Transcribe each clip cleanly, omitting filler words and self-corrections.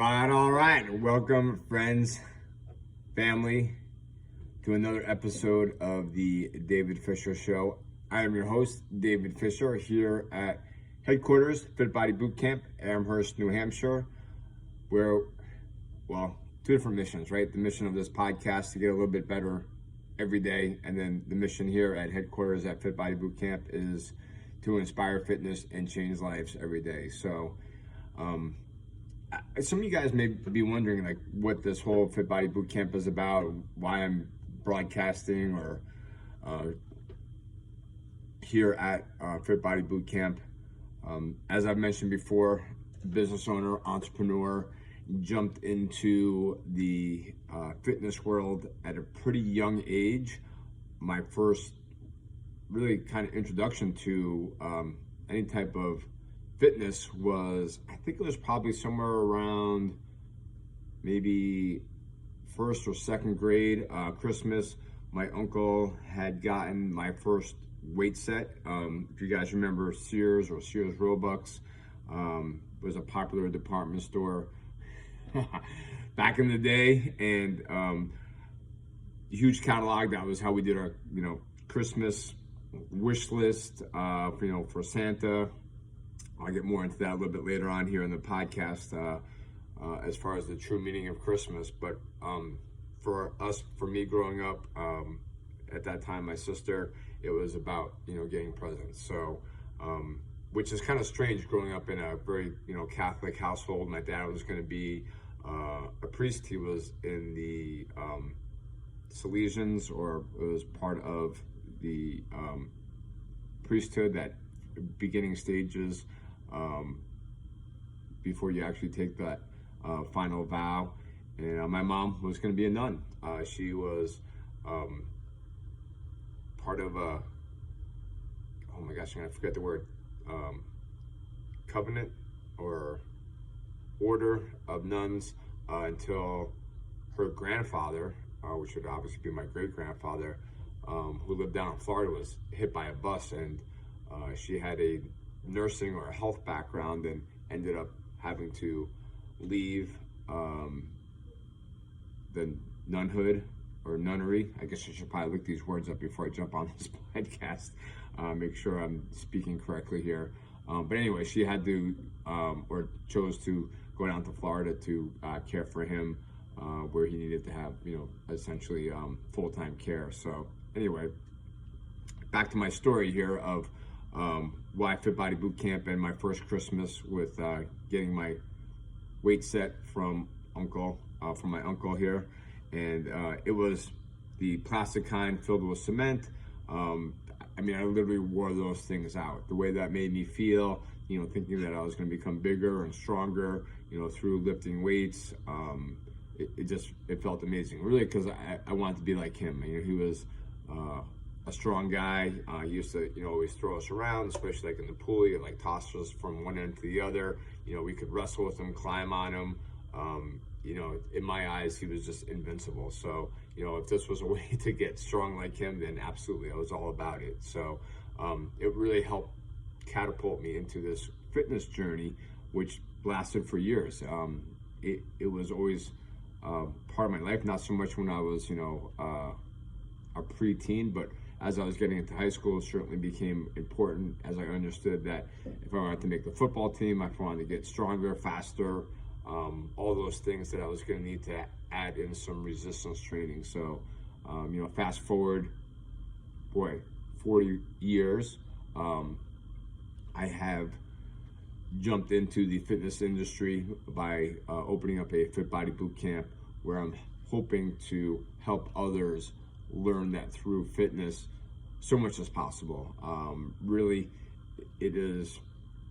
All right. Welcome, friends, family, to another episode of the David Fisher Show. I am your host, David Fisher, here at headquarters, Fit Body Boot Camp, Amherst, New Hampshire, where, two different missions, right? The mission of this podcast to get a little bit better every day, and then the mission here at headquarters at Fit Body Boot Camp is to inspire fitness and change lives every day. So, some of you guys may be wondering like what this whole Fit Body Boot Camp is about, why I'm broadcasting or here at Fit Body Boot Camp. As I've mentioned before, business owner, entrepreneur, jumped into the fitness world at a pretty young age. My first really kind of introduction to any type of fitness was, I think it was probably somewhere around maybe first or second grade, Christmas. My uncle had gotten my first weight set. If you guys remember Sears or Sears Roebuck, was a popular department store back in the day, and huge catalog. That was how we did our, Christmas wish list, for Santa. I'll get more into that a little bit later on here in the podcast, as far as the true meaning of Christmas. But for me growing up, at that time, my sister, it was about, getting presents. So, which is kind of strange growing up in a very, Catholic household. My dad was going to be a priest. He was in the Salesians, or it was part of the priesthood, that beginning stages before you actually take that final vow. And my mom was going to be a nun. She was part of a, oh my gosh, I'm going to forget the word, covenant or order of nuns, until her grandfather, which would obviously be my great-grandfather, who lived down in Florida, was hit by a bus, and she had a nursing or a health background and ended up having to leave the nunhood or nunnery. I guess I should probably look these words up before I jump on this podcast, make sure I'm speaking correctly here. But anyway, she had to, or chose to go down to Florida to care for him, where he needed to have, essentially full-time care. So anyway, back to my story here of why Fit Body Boot Camp and my first Christmas with getting my weight set from my uncle here. And it was the plastic kind filled with cement. I literally wore those things out. The way that made me feel, thinking that I was going to become bigger and stronger, through lifting weights. It felt amazing, really, because I wanted to be like him. He was a strong guy. He used to, always throw us around, especially like in the pool. He'd like toss us from one end to the other. We could wrestle with him, climb on him. In my eyes, he was just invincible. So, if this was a way to get strong like him, then absolutely, I was all about it. So, it really helped catapult me into this fitness journey, which lasted for years. It was always part of my life, not so much when I was, a preteen, but as I was getting into high school, it certainly became important, as I understood that if I wanted to make the football team, if I wanted to get stronger, faster, all those things, that I was going to need to add in some resistance training. So, fast forward, 40 years, I have jumped into the fitness industry by opening up a Fit Body Boot Camp, where I'm hoping to help others learn that through fitness so much as possible. Really, it is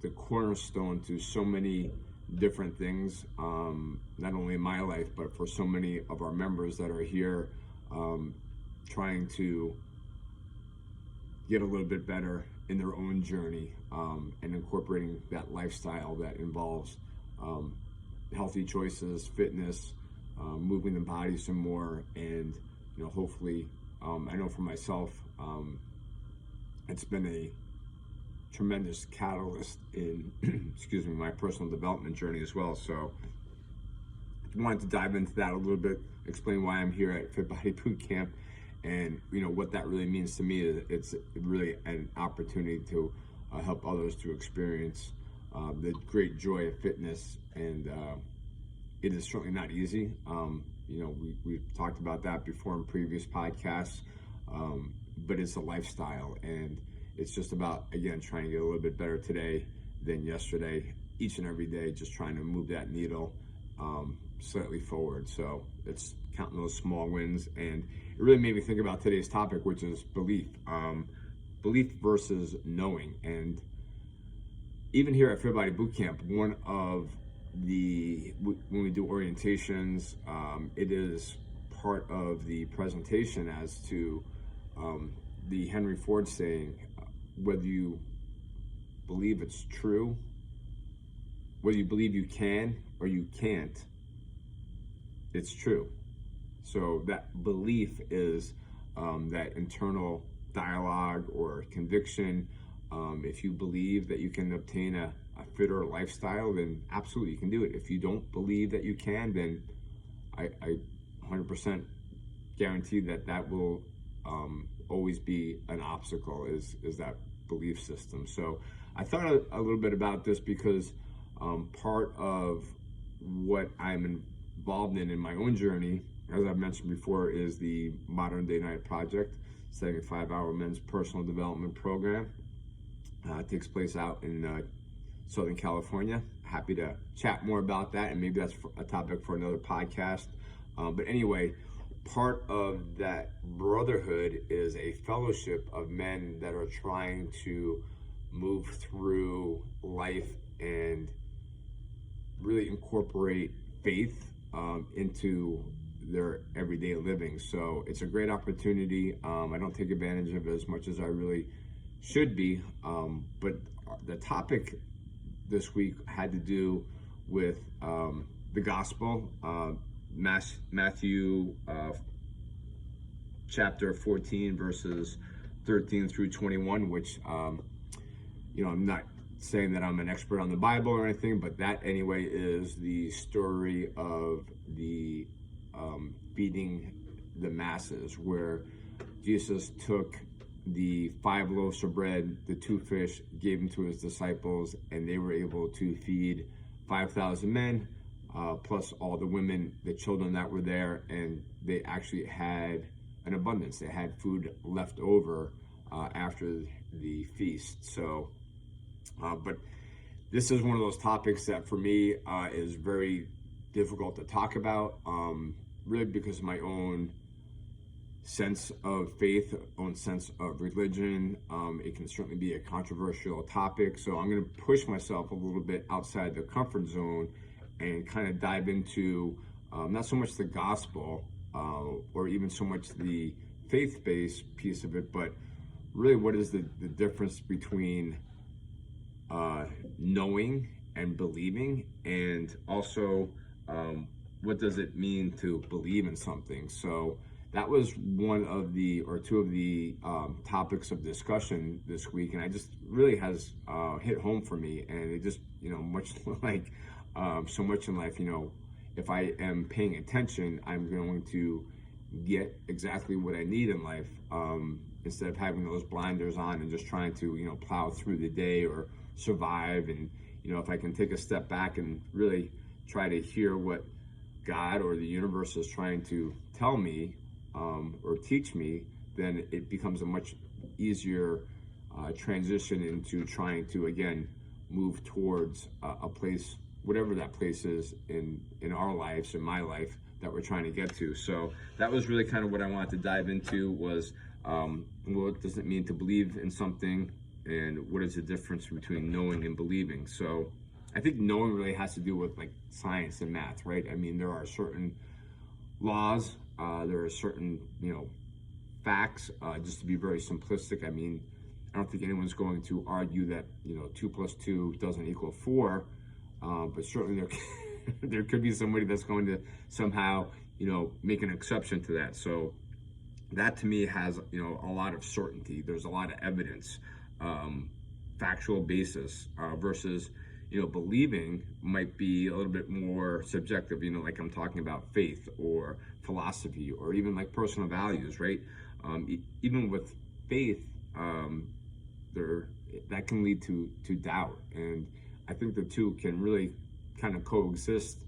the cornerstone to so many different things, not only in my life, but for so many of our members that are here, trying to get a little bit better in their own journey, and incorporating that lifestyle that involves healthy choices, fitness, moving the body some more, and hopefully, I know for myself, it's been a tremendous catalyst in excuse me, my personal development journey as well. So wanted to dive into that a little bit, explain why I'm here at Fit Body Boot Camp, and what that really means to me. Is it's really an opportunity to help others to experience the great joy of fitness, and it is certainly not easy. We've talked about that before in previous podcasts, but it's a lifestyle, and it's just about, again, trying to get a little bit better today than yesterday, each and every day, just trying to move that needle slightly forward. So it's counting those small wins, and it really made me think about today's topic, which is belief. Belief versus knowing. And even here at Fit Body Boot Camp, when we do orientations, it is part of the presentation as to the Henry Ford saying, whether you believe it's true, whether you believe you can or you can't, it's true. So that belief is that internal dialogue or conviction. If you believe that you can obtain a fitter lifestyle, then absolutely you can do it. If you don't believe that you can, then I 100% guarantee that will always be an obstacle, is that belief system. So I thought a little bit about this because part of what I'm involved in my own journey, as I've mentioned before, is the Modern Day Night Project, 75-hour men's personal development program. It takes place out in Southern California. Happy to chat more about that, and maybe that's a topic for another podcast. But anyway, part of that brotherhood is a fellowship of men that are trying to move through life and really incorporate faith into their everyday living. So it's a great opportunity. I don't take advantage of it as much as I really should be. But the topic this week had to do with the gospel, Matthew chapter 14, verses 13 through 21, which, I'm not saying that I'm an expert on the Bible or anything, but that anyway is the story of the feeding the masses, where Jesus took the 5 loaves of bread, the 2 fish, gave them to his disciples, and they were able to feed 5,000 men, plus all the women, the children that were there, and they actually had an abundance. They had food left over after the feast. So, but this is one of those topics that for me is very difficult to talk about, really because of my own sense of faith, own sense of religion. It can certainly be a controversial topic. So I'm going to push myself a little bit outside the comfort zone and kind of dive into not so much the gospel or even so much the faith-based piece of it, but really what is the difference between knowing and believing, and also what does it mean to believe in something. So that was one of the, or two of the topics of discussion this week, and I just really has hit home for me. And it just, much like so much in life, if I am paying attention, I'm going to get exactly what I need in life, instead of having those blinders on and just trying to, plow through the day or survive. And, if I can take a step back and really try to hear what God or the universe is trying to tell me, or teach me, then it becomes a much easier transition into trying to, again, move towards a place, whatever that place is in our lives, in my life, that we're trying to get to. So that was really kind of what I wanted to dive into, was what does it mean to believe in something, and what is the difference between knowing and believing. So I think knowing really has to do with like science and math, right? I mean, there are certain laws, there are certain, facts, just to be very simplistic. I mean, I don't think anyone's going to argue that, 2 + 2 doesn't equal 4, but certainly there could be somebody that's going to somehow, make an exception to that. So that to me has, a lot of certainty. There's a lot of evidence, factual basis, versus, believing might be a little bit more subjective, like I'm talking about faith or philosophy or even like personal values, right? Even with faith, there that can lead to doubt, and I think the two can really kind of coexist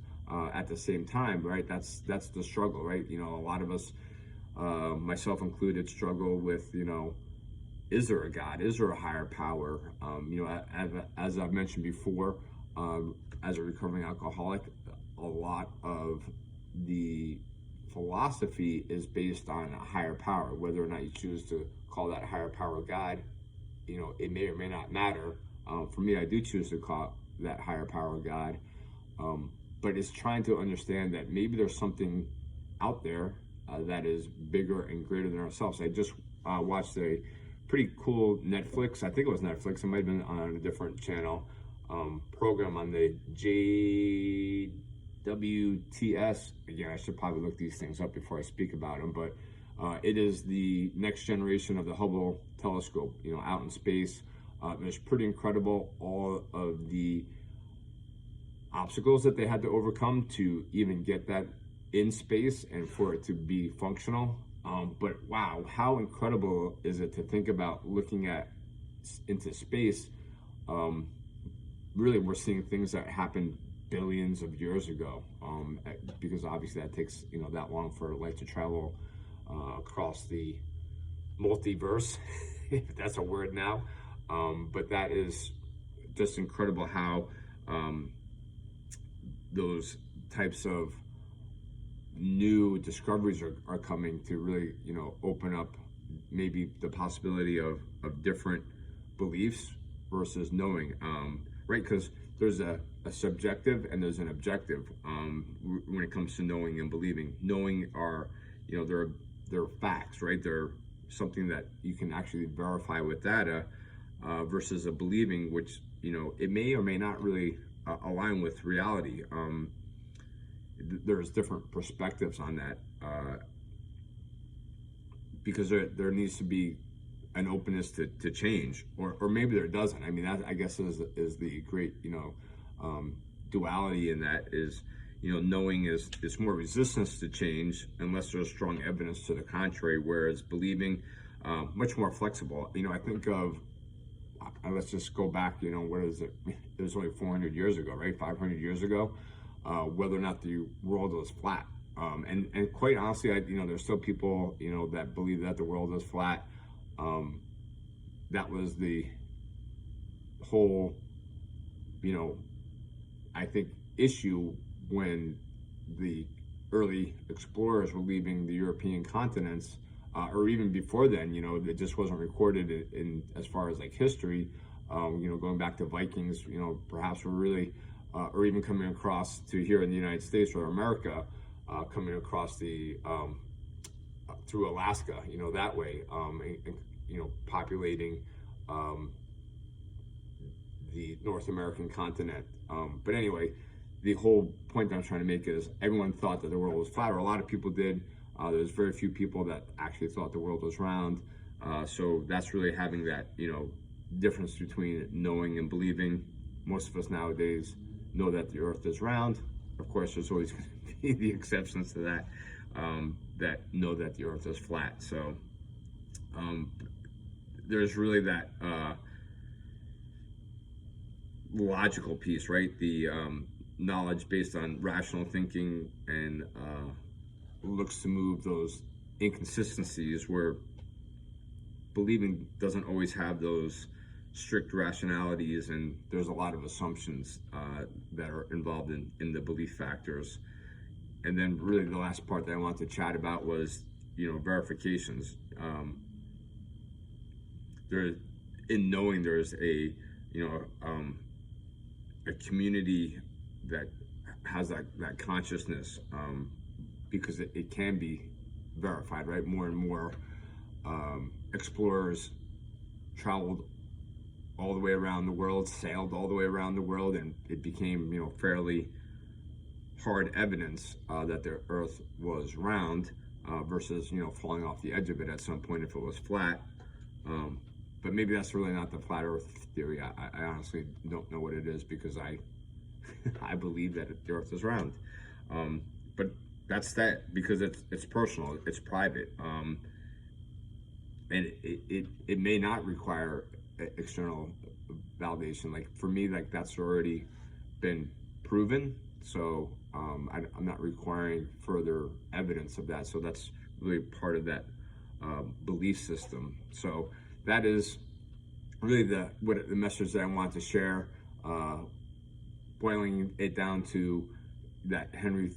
at the same time, right? That's the struggle, right? A lot of us, myself included, struggle with, is there a God? Is there a higher power? As I've mentioned before, as a recovering alcoholic, a lot of the philosophy is based on a higher power. Whether or not you choose to call that higher power God, it may or may not matter. For me, I do choose to call that higher power God. But it's trying to understand that maybe there's something out there that is bigger and greater than ourselves. I just watched a pretty cool Netflix, I think it was Netflix, it might have been on a different channel, program on the JWTS. Again, I should probably look these things up before I speak about them, but it is the next generation of the Hubble telescope, out in space. It's pretty incredible, all of the obstacles that they had to overcome to even get that in space and for it to be functional. But wow, how incredible is it to think about looking into space? Really, we're seeing things that happened billions of years ago, because obviously that takes that long for light to travel across the multiverse, if that's a word now. But that is just incredible how those types of new discoveries are coming to really open up maybe the possibility of different beliefs versus knowing, right? Because there's a subjective and there's an objective when it comes to knowing and believing. Knowing are they're facts, right? They're something that you can actually verify with data, versus a believing, which it may or may not really align with reality. There's different perspectives on that, because there needs to be an openness to change, or maybe there doesn't. I mean, that, I guess, is the great duality in that is, knowing is more resistance to change unless there's strong evidence to the contrary, whereas believing, much more flexible. I think of, let's just go back, what is it? It was only 400 years ago, right? 500 years ago, whether or not the world was flat. And quite honestly, there's still people, that believe that the world is flat. That was the whole, I think, issue when the early explorers were leaving the European continents, or even before then. It just wasn't recorded in as far as like history. Going back to Vikings, perhaps were really, or even coming across to here in the United States or America, coming across the through Alaska, that way, and populating the North American continent. But anyway, the whole point that I'm trying to make is everyone thought that the world was flat, or a lot of people did. There's very few people that actually thought the world was round. So that's really having that, difference between knowing and believing. Most of us nowadays know that the earth is round. Of course, there's always going to be the exceptions to that, that know that the earth is flat. So there's really that logical piece, right? The knowledge based on rational thinking, and looks to move those inconsistencies where believing doesn't always have those strict rationalities, and there's a lot of assumptions that are involved in the belief factors. And then really the last part that I wanted to chat about was, verifications. There, in knowing there's a community that has that consciousness, because it can be verified, right? More and more explorers traveled all the way around the world, sailed all the way around the world, and it became, fairly hard evidence that the earth was round, versus, falling off the edge of it at some point if it was flat. but maybe that's really not the flat Earth theory. I honestly don't know what it is, because I I believe that the Earth is round. But that's that, because it's personal, it's private, and it may not require external validation. Like for me, like that's already been proven. So I'm not requiring further evidence of that. So that's really part of that belief system. So that is really the message that I want to share. Boiling it down to that Henry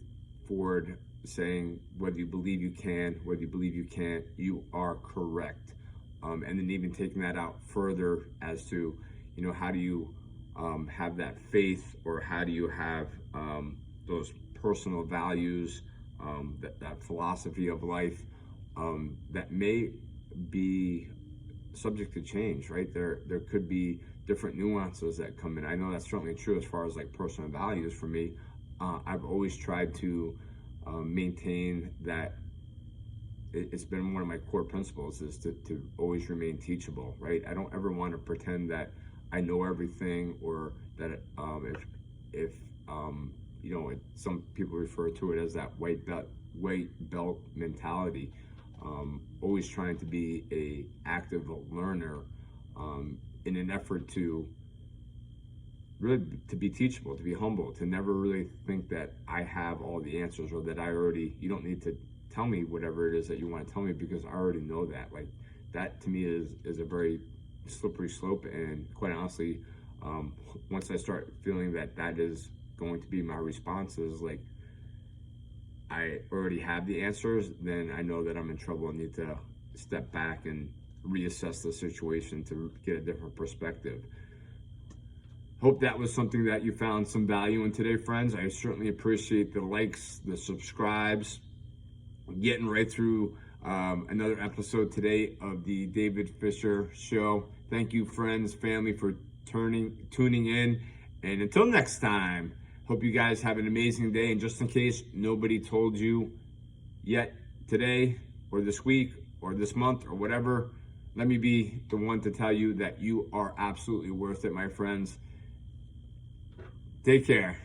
Ford saying, whether you believe you can, whether you believe you can't, you are correct. And then even taking that out further as to, how do you have that faith, or how do you have those personal values, that philosophy of life that may be subject to change, right? There could be different nuances that come in. I know that's certainly true as far as like personal values for me. I've always tried to maintain that. It's been one of my core principles is to always remain teachable, right? I don't ever want to pretend that I know everything, or that if some people refer to it as that white belt mentality. Always trying to be a active learner in an effort to really to be teachable, to be humble, to never really think that I have all the answers, or that you don't need to tell me whatever it is that you want to tell me, because I already know that. Like that to me is a very slippery slope, and quite honestly, once I start feeling that is going to be my responses, like I already have the answers, then I know that I'm in trouble and need to step back and reassess the situation to get a different perspective. Hope that was something that you found some value in today, friends. I certainly appreciate the likes, the subscribes, getting right through another episode today of the David Fisher Show. Thank you, friends, family, for tuning in. And until next time, hope you guys have an amazing day. And just in case nobody told you yet today, or this week, or this month, or whatever, let me be the one to tell you that you are absolutely worth it, my friends. Take care.